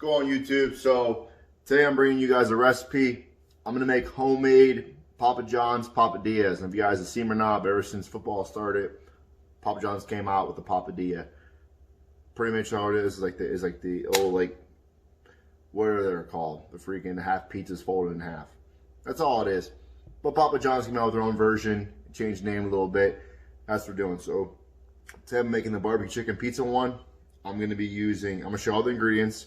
go on YouTube. So today I'm bringing you guys a recipe. I'm gonna make homemade Papa John's Papadias. And if you guys have seen them or not, but ever since football started, Papa John's came out with the Papadia. Pretty much all it is like the old, like, what are they called? The freaking half pizzas folded in half. That's all it is. But Papa John's came out with their own version, changed the name a little bit. That's what we're doing. So today I'm making the barbecue chicken pizza one. I'm gonna show all the ingredients,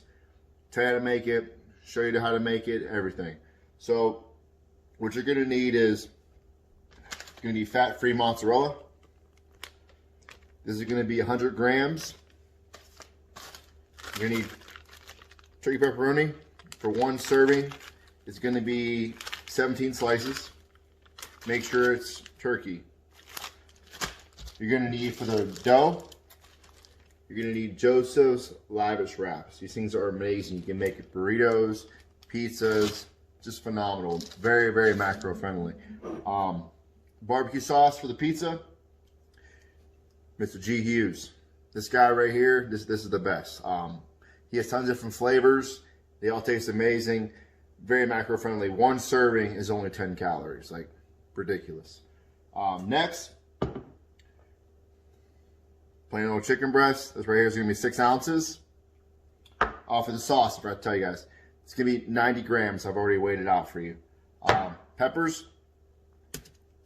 tell you how to make it, show you how to make it, everything. So what you're gonna need is, you're gonna need fat-free mozzarella. This is gonna be 100 grams. You're gonna need turkey pepperoni for one serving. It's gonna be 17 slices. Make sure it's turkey. You're gonna need, for the dough, you're gonna need Joseph's Lavish Wraps. These things are amazing. You can make it burritos, pizzas, just phenomenal. Very, very macro friendly. Barbecue sauce for the pizza, Mr. G. Hughes. This guy right here, this is the best. He has tons of different flavors. They all taste amazing. Very macro friendly. One serving is only 10 calories. Like, ridiculous. Next, plain old chicken breast. This right here is going to be 6 ounces. For the sauce, I forgot to tell you guys, it's going to be 90 grams. I've already weighed it out for you. Peppers.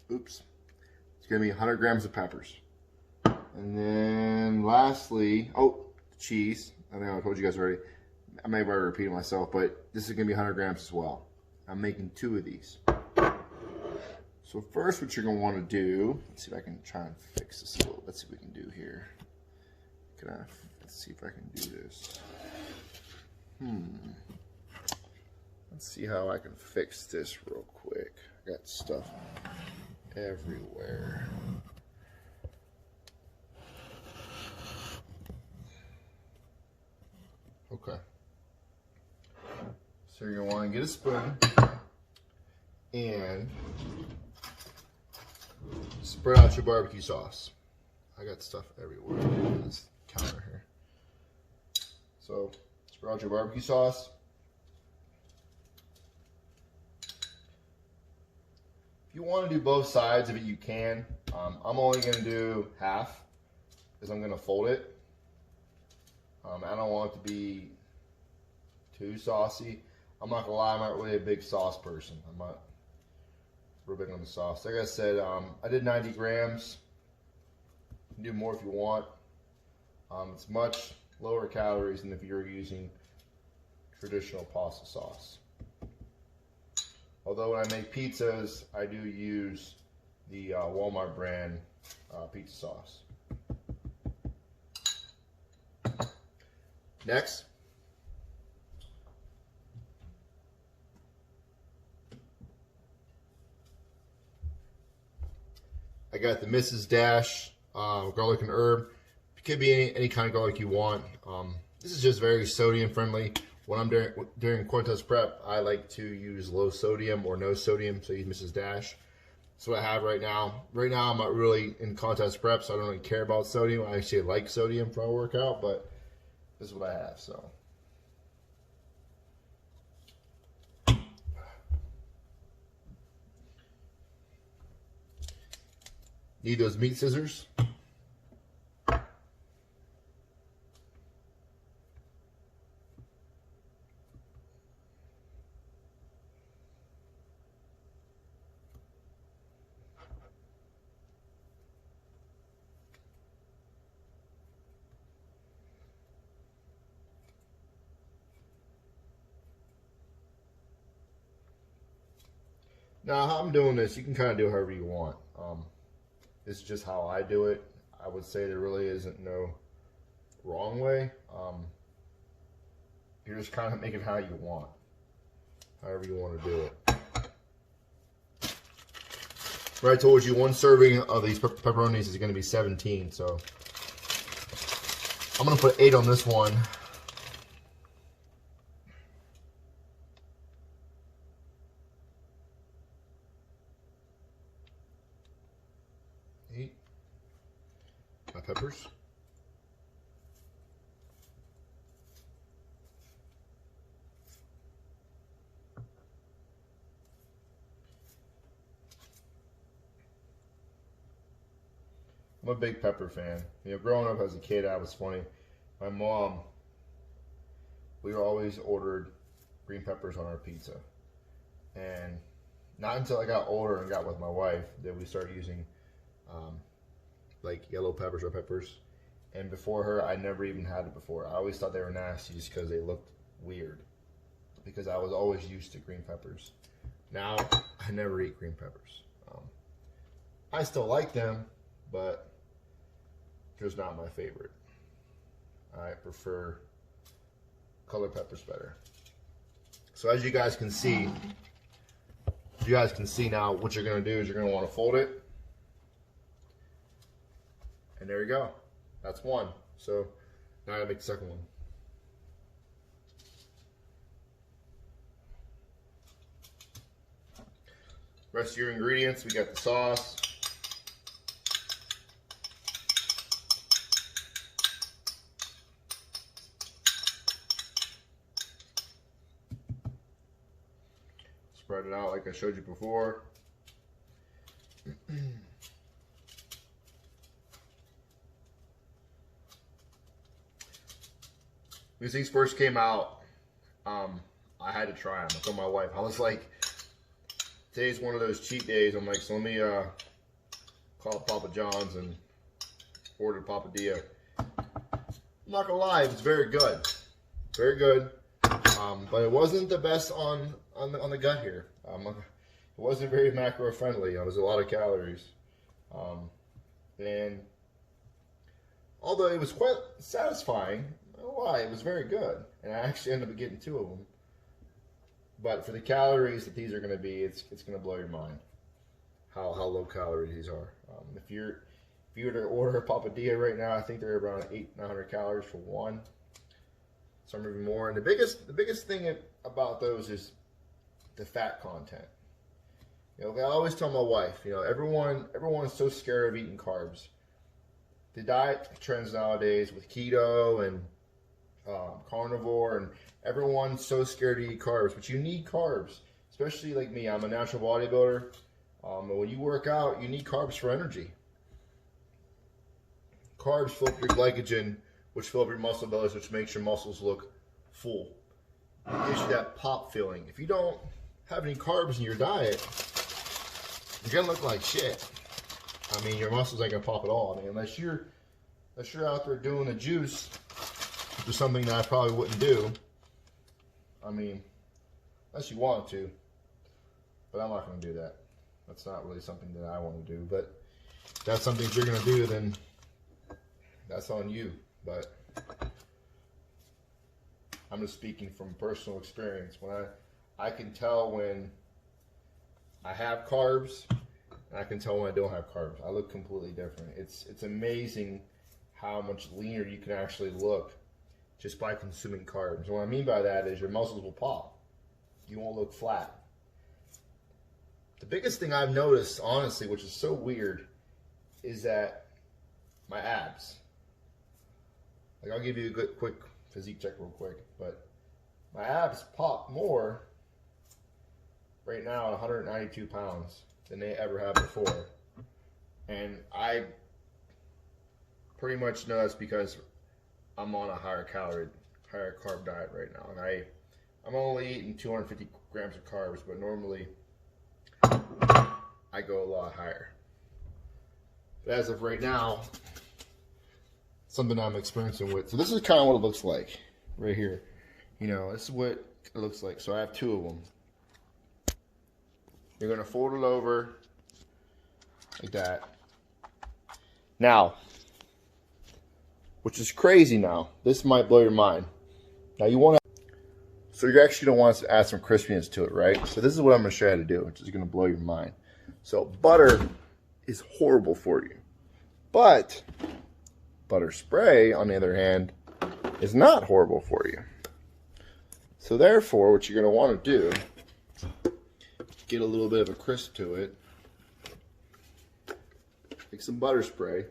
Oops. It's going to be 100 grams of peppers. And then lastly, cheese. I think I told you guys already. I may have already repeated myself, but this is going to be 100 grams as well. I'm making 2 of these. So first, what you're going to want to do, let's see if I can try and fix this a little. Let's see what we can do here. Let's see if I can do this. Let's see how I can fix this real quick. I got stuff everywhere. Okay. So you're going to want to get a spoon and spread out your barbecue sauce. I got stuff everywhere on this counter here. So spread out your barbecue sauce. If you want to do both sides of it, you can. I'm only going to do half because I'm going to fold it. I don't want it to be too saucy. I'm not gonna lie, I'm not really a big sauce person. I'm not real big on the sauce. Like I said, I did 90 grams. You can do more if you want. It's much lower calories than if you're using traditional pasta sauce. Although when I make pizzas, I do use the Walmart brand pizza sauce. Next, I got the Mrs. Dash garlic and herb. It could be any kind of garlic you want. This is just very sodium friendly. When I'm during contest prep, I like to use low sodium or no sodium, so I use Mrs. Dash. That's what I have right now. Right now, I'm not really in contest prep, so I don't really care about sodium. I actually like sodium for my workout, but this is what I have, so. Need those meat scissors. Now, how I'm doing this, you can kind of do however you want. This is just how I do it. I would say there really isn't no wrong way. You're just kind of making it how you want, however you want to do it. But I told you one serving of these pepperonis is going to be 17, so I'm going to put 8 on this one. My peppers. I'm a big pepper fan. You know, growing up as a kid, I was funny. My mom, we always ordered green peppers on our pizza. And not until I got older and got with my wife that we started using like yellow peppers or peppers. And before her, I never even had it before. I always thought they were nasty just because they looked weird. Because I was always used to green peppers. Now, I never eat green peppers. I still like them, but they're just not my favorite. I prefer colored peppers better. So as you guys can see, now, what you're going to do is you're going to want to fold it. And there you go. That's one. So now I gotta make the second one. Rest of your ingredients, we got the sauce. Spread it out like I showed you before. When these first came out, I had to try them. I told my wife, I was like, today's one of those cheat days. I'm like, so let me call Papa John's and order Papadia. I'm not gonna lie, it was very good, very good. But it wasn't the best on the gut here. It wasn't very macro friendly. It was a lot of calories, and although it was quite satisfying. Why? It was very good, and I actually ended up getting 2 of them. But for the calories that these are going to be, it's going to blow your mind how low calorie these are. If you were to order a Papadia right now, I think they're around 800-900 calories for one. Some even more. And the biggest thing about those is the fat content. You know, I always tell my wife, you know, everyone's so scared of eating carbs. The diet trends nowadays with keto and carnivore, and everyone's so scared to eat carbs, but you need carbs, especially like me. I'm a natural bodybuilder, and when you work out, you need carbs for energy. Carbs fill up your glycogen, which fill up your muscle bellies, which makes your muscles look full. It gives you that pop feeling. If you don't have any carbs in your diet, you're gonna look like shit. I mean, your muscles ain't gonna pop at all. I mean, unless you're out there doing the juice, which is something that I probably wouldn't do. I mean, unless you want to, but I'm not gonna do that. That's not really something that I want to do. But if that's something that you're gonna do, then that's on you. But I'm just speaking from personal experience. When I can tell when I have carbs, and I can tell when I don't have carbs. I look completely different. It's amazing how much leaner you can actually look just by consuming carbs. And what I mean by that is your muscles will pop. You won't look flat. The biggest thing I've noticed, honestly, which is so weird, is that my abs. Like, I'll give you a good quick physique check real quick, but my abs pop more right now at 192 pounds than they ever have before. And I pretty much know that's because I'm on a higher carb diet right now. And I'm only eating 250 grams of carbs, but normally I go a lot higher. But as of right now, something I'm experiencing with. So this is kind of what it looks like right here. You know, this is what it looks like. So I have 2 of them. You're going to fold it over like that. Now, which is crazy now. This might blow your mind. Now you want to, so you're actually going to want to add some crispiness to it, right? So this is what I'm going to show you how to do, which is going to blow your mind. So butter is horrible for you. But butter spray, on the other hand, is not horrible for you. So therefore, what you're going to want to do, get a little bit of a crisp to it. Take some butter spray.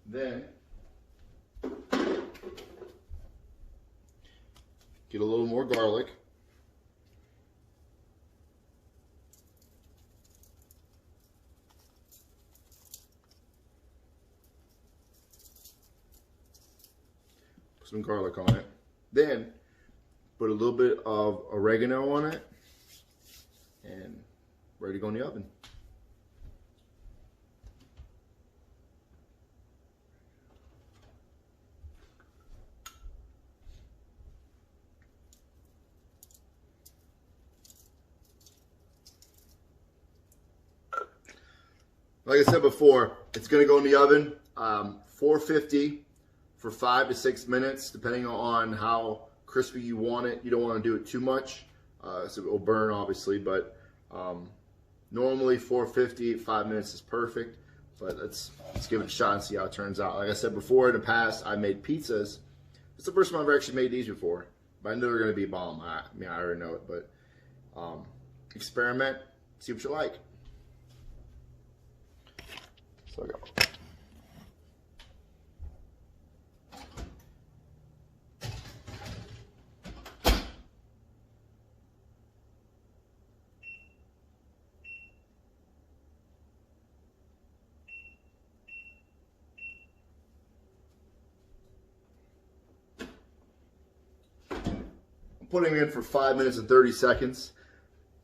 Then get a little more garlic. some garlic on it. Then put a little bit of oregano on it and ready to go in the oven. Like I said before, it's going to go in the oven, 450 for 5 to 6 minutes, depending on how crispy you want it. You don't want to do it too much, so it will burn, obviously. But normally 450, 5 minutes is perfect. But let's give it a shot and see how it turns out. Like I said before, in the past, I made pizzas. It's the first time I've ever actually made these before, but I know they're going to be bomb. I mean, I already know it, but experiment, see what you like. So I got putting it in for 5 minutes and 30 seconds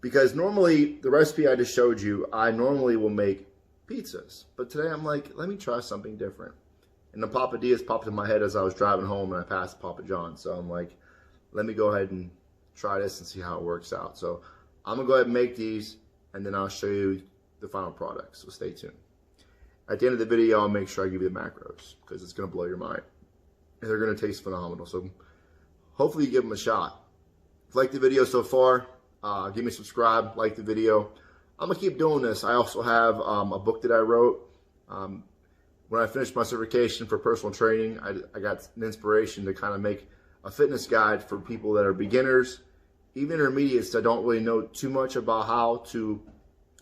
because normally the recipe I just showed you, I normally will make pizzas, but today I'm like, let me try something different. And the Papadias popped in my head as I was driving home and I passed Papa John's, so I'm like, let me go ahead and try this and see how it works out. So I'm gonna go ahead and make these and then I'll show you the final product, so stay tuned. At the end of the video, I'll make sure I give you the macros because it's gonna blow your mind and they're gonna taste phenomenal. So hopefully you give them a shot. If you like the video so far, give me a subscribe, like the video. I'm going to keep doing this. I also have a book that I wrote. When I finished my certification for personal training, I got an inspiration to kind of make a fitness guide for people that are beginners, even intermediates that don't really know too much about how to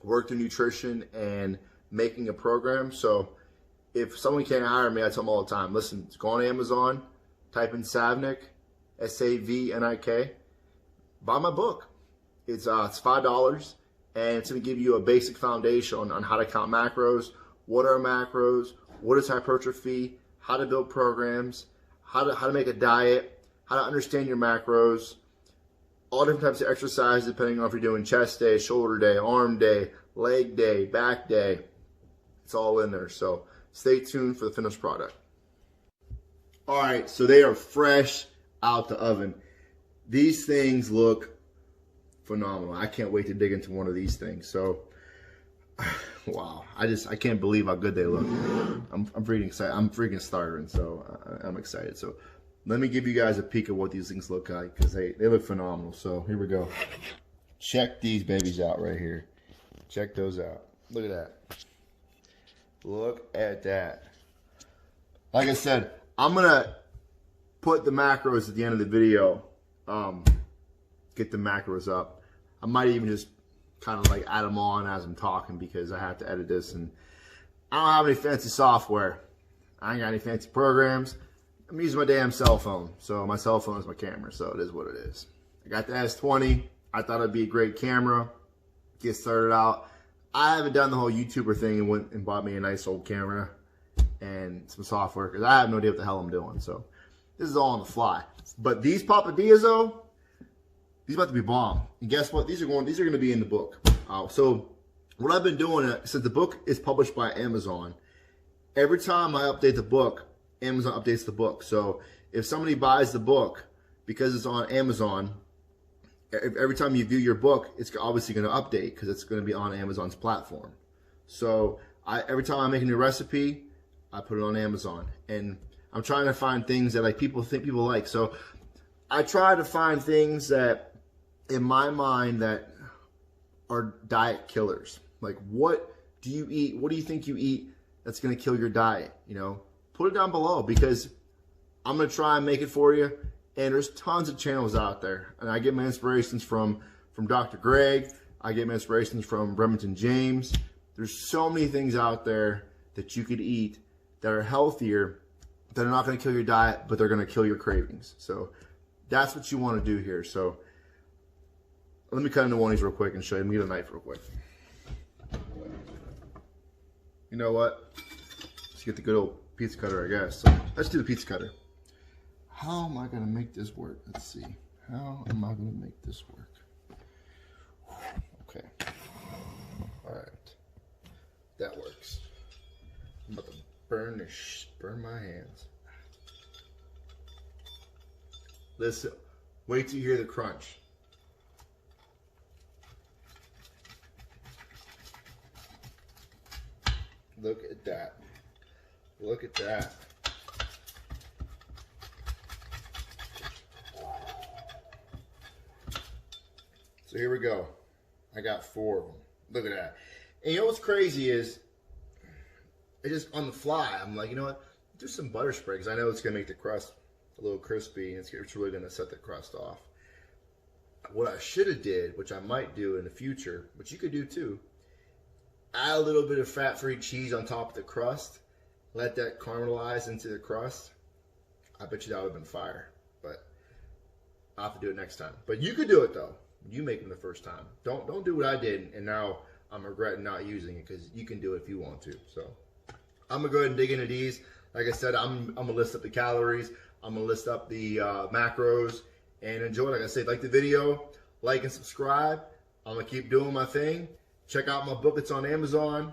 work their nutrition and making a program. So if someone can't hire me, I tell them all the time, listen, go on Amazon, type in Savnik, S-A-V-N-I-K, buy my book. It's $5. And it's going to give you a basic foundation on how to count macros, what are macros, what is hypertrophy, how to build programs, how to make a diet, how to understand your macros, all different types of exercise depending on if you're doing chest day, shoulder day, arm day, leg day, back day. It's all in there. So stay tuned for the finished product. All right, so they are fresh out the oven. These things look phenomenal. I can't wait to dig into one of these things. So, wow, I can't believe how good they look. I'm freaking excited. I'm freaking starving, so I'm excited. So, let me give you guys a peek of what these things look like because they look phenomenal. So, here we go. Check these babies out right here. Check those out. Look at that. Look at that. Like I said, I'm gonna put the macros at the end of the video. Get the macros up. I might even just kind of like add them on as I'm talking because I have to edit this and I don't have any fancy software. I ain't got any fancy programs. I'm using my damn cell phone. So my cell phone is my camera, so it is what it is. I got the S20. I thought it'd be a great camera. Get started out. I haven't done the whole YouTuber thing and went and bought me a nice old camera and some software because I have no idea what the hell I'm doing. So this is all on the fly. But these Papadias though, these are about to be bomb. And guess what? These are going to be in the book. So what I've been doing, since the book is published by Amazon, every time I update the book, Amazon updates the book. So if somebody buys the book, because it's on Amazon, every time you view your book, it's obviously going to update because it's going to be on Amazon's platform. So every time I make a new recipe, I put it on Amazon. And I'm trying to find things that like people think people like. So I try to find things that in my mind that are diet killers. Like, what do you eat? What do you think you eat that's going to kill your diet? You know, put it down below because I'm going to try and make it for you. And there's tons of channels out there. And I get my inspirations from Dr. Greg. I get my inspirations from Remington James. There's so many things out there that you could eat that are healthier, that are not going to kill your diet, but they're going to kill your cravings. So that's what you want to do here. So let me cut into one of these real quick and show you. Let me get a knife real quick. You know what? Let's get the good old pizza cutter, I guess. So let's do the pizza cutter. how am I gonna make this work? Let's see. How am I gonna make this work? Okay. All right. That works. I'm about to burn my hands. Listen, wait till you hear the crunch. Look at that. Look at that. So here we go. I got 4 of them. Look at that. And you know what's crazy is, it just on the fly, I'm like, you know what? Do some butter spray, because I know it's going to make the crust a little crispy, and it's really going to set the crust off. What I should have did, which I might do in the future, which you could do too, add a little bit of fat-free cheese on top of the crust, let that caramelize into the crust. I bet you that would have been fire, but I'll have to do it next time. But you could do it though. You make them the first time. Don't do what I did, and now I'm regretting not using it, because you can do it if you want to. So I'm gonna go ahead and dig into these. Like I said, I'm gonna list up the calories. I'm gonna list up the macros, and enjoy. Like I said, like the video, like and subscribe. I'm gonna keep doing my thing. Check out my book. It's on Amazon.